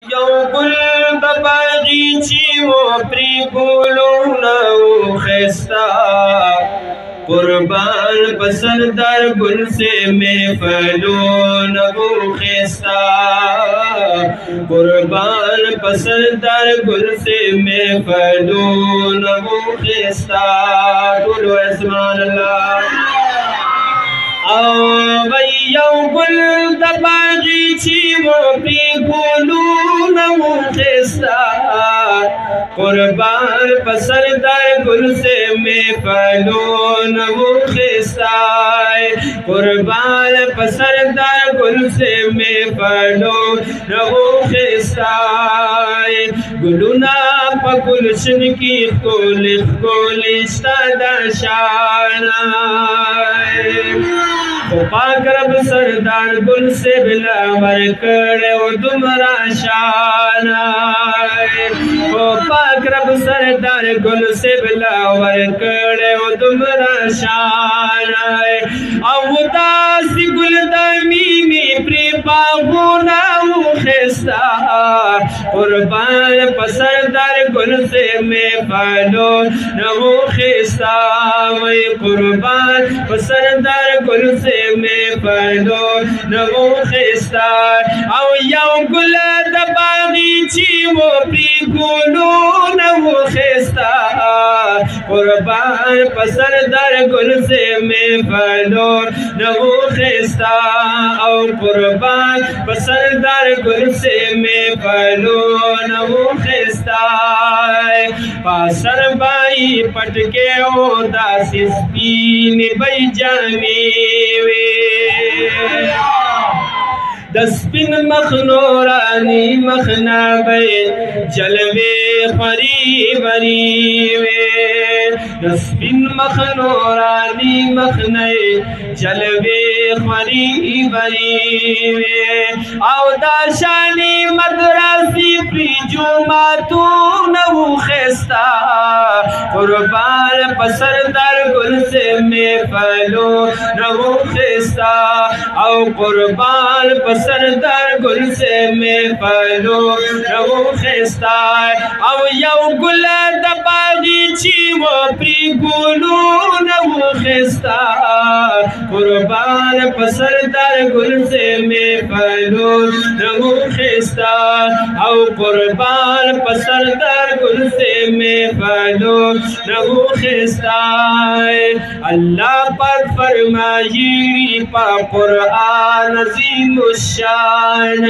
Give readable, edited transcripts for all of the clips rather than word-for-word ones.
یو گل د باغیچی و پری ګلونه خستا قربان پسندر گل سے محفلونه خستا قربان پسندر گل سے محفلونه خستا ټول اسمان الله او یو گل د باغیچی و پری ګلونه خستا قربان پسندر گل سے محفلونه خستا قربان پسندر گل سے محفلونه خستا گلونا په گلشن کی ښکلي شته د شانه پاک رب سردار گل سے بلا ورکڑے و دمرا شانا پاک رب سردار گل سے بلا ورکڑے و دمرا شانا او داسی گل دمیمی پری باغونا و خستا قربان پسردار گل سے محفلو نو خستا قربان پسردار گل سے محفلو نو خستا او یو گل د باغیچی و پری ګلونه خستا قربان پسندر گل سے محفلو نو خستا او قربان پسندر گل سے محفلو نو خستا پاسر بائی پٹکے او داسی سپین بی جامی دسپن مخنورانی مخنابے جلوے خری بری دسپن مخنورانی مخنے جلوے خری بری او داشانی مدرسی پری جمعتون و خستا قربان پسندر گل سے محفلو نو خستا او قربان پسندر گل سے محفلو نو خستا او یو گل د باغیچی و پری ګلونه خستا قربان پسندر گل سے محفلو نو خستا او قربان پسندر گل سے محفلو نو خستا اللہ پاک فرمائی پا قرآن عظیم الشان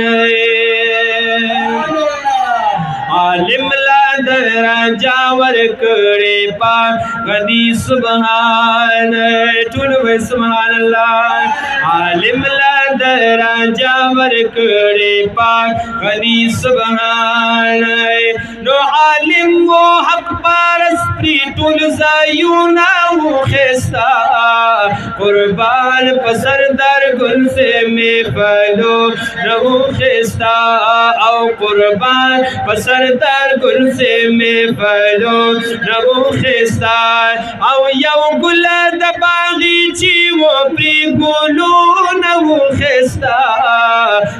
عالم لا درجہ ورکڑے پا غنی سبحان ٹھول سبحان اللہ عالم لا درجہ ورکڑے پا غنی سبحان نو عالم و حق پارس پری ٹھول زایونا و خستا قربان پسندر گل سے محفلو نو خستا او قربان پسندر گل سے محفلو نو خستا او یو گل د باغیچی و پری ګلونه خستا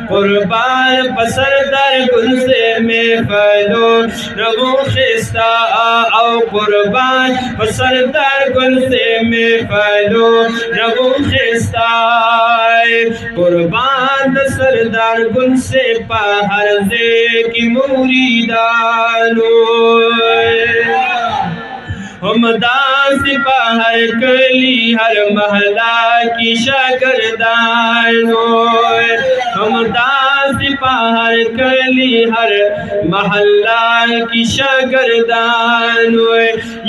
قربان پسندر گل سے محفلو نو خستا او قربان پسندر گل سے محفلو نو خستا قربان د سردار گل سے پا ہر زے کی مریدانو ہم داسی پا ہر کلی ہر محلہ کی شاگردانو ہم داسی پا ہر کلی ہر محلہ کی شاگردانو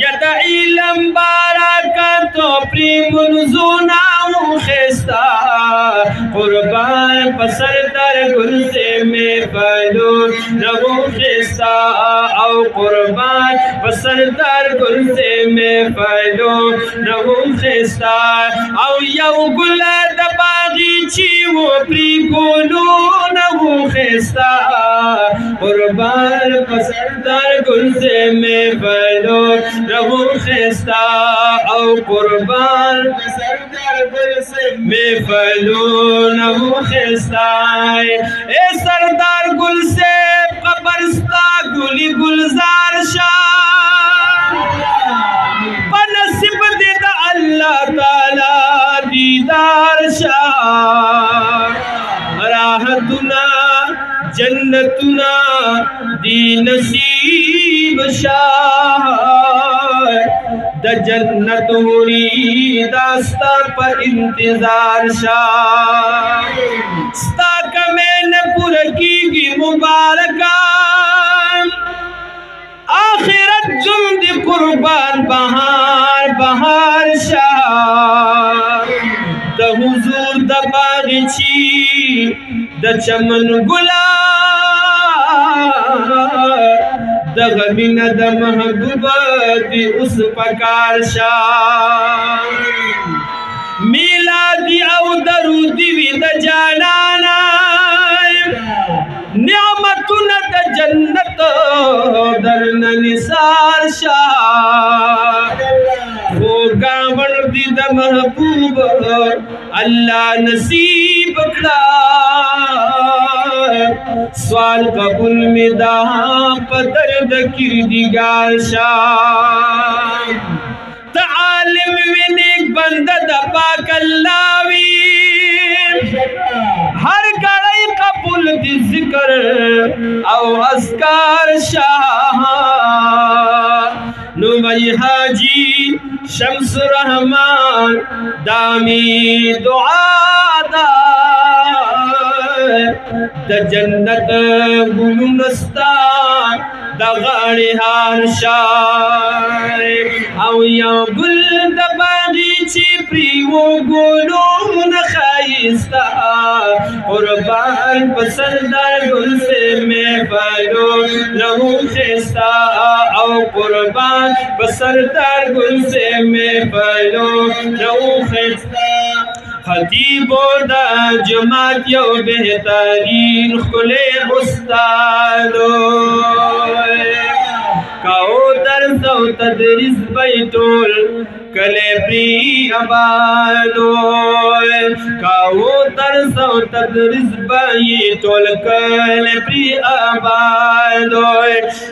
ید علم بارکتو پری منزونا خستا قربان پسندر گل سے محفلو نو خستا او قربان پسندر گل سے محفلو نو خستا او یو گل د باغیچی و پری ګلونه خستا قربان پسندر گل سے محفلو نو خستا او قربان پسندر گل سے محفلو نو خستا اے سردار گل سے جنتنا دی نصیب شاہ د جنت ہوری داستا پر انتظار شاہ ستا کمین پورکی گی مبارکان آخرت جمد قربان بہار بہار شاہ د حضور د باغچی د چمن گلاب د غمین د محبوبت اس پکار شاہ میلادی او درودی وی د جانانا نعمتنا د جنت درن نثار شاہ وہ گاون دی د محبوب اللہ نصیب کڑا سوال قبول میں دا پدرد کردگار شاہ تعالم میں نیک بندہ دا پاک اللہ وی ہر گڑائی قبول دی ذکر او اذکار شاہ نوی حاجی شمس رحمان دامی دعا دا د جنت گلنستان د غاڑی حال شاہ او یا گل د باغی چی پریو گلون خائستا قربان پسندر گل سے میں پلو لہو خیستا او قربان پسندر گل سے میں پلو لہو خیستا خطیب دا جماعت یو بہترین خلے استادو کاؤ درس و تدریس بیتول کلے پری آبادو کاؤ درس و تدریس بیتول کلے پری آبادو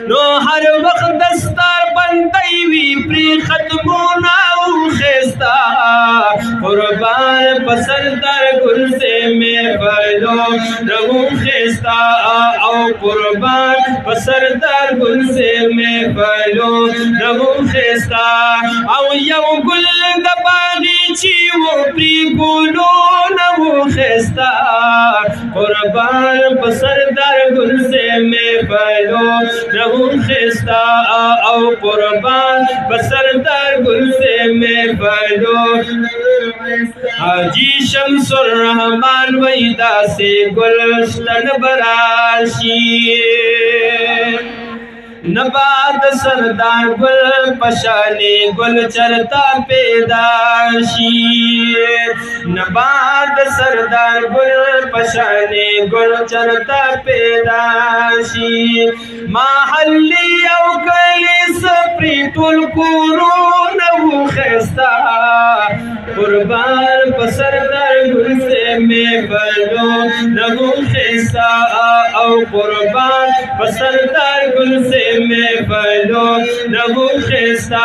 نو ہر وقت دستار بندائی وی پری ختمونا او خیستا قربان پسندر گل سے میں پلو رہو خیستا او قربان پسندر گل سے میں پلو رہو خیستا او یو گل دباغی چی وہ پری گلو نہو خیستا قربان پسندر گل سے میں پلو رہو خیستا او قربان پسندر گل سے میں پلو حاجی شمس الرحمن ویدہ سے گلشتن براشی نبات سردار گل پشانی گل چرتا پیداشی نبات سردار گل پشانی گل چرتا پیداشی محلی او کلی سپری ٹول کورون وہ خیستا قربان پسردر گل سے میں پلو نگو خیستا او قربان پسردر گل سے میں پلو نگو خیستا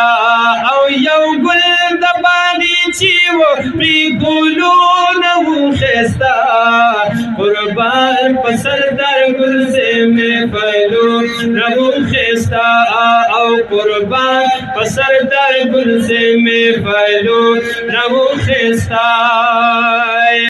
او یو گل دبانی چیو پری گلو نگو خیستا قربان پسردر گل سے میں پلو نگو خیستا او قربان پسردر گل سے میں پلو نگو خیستا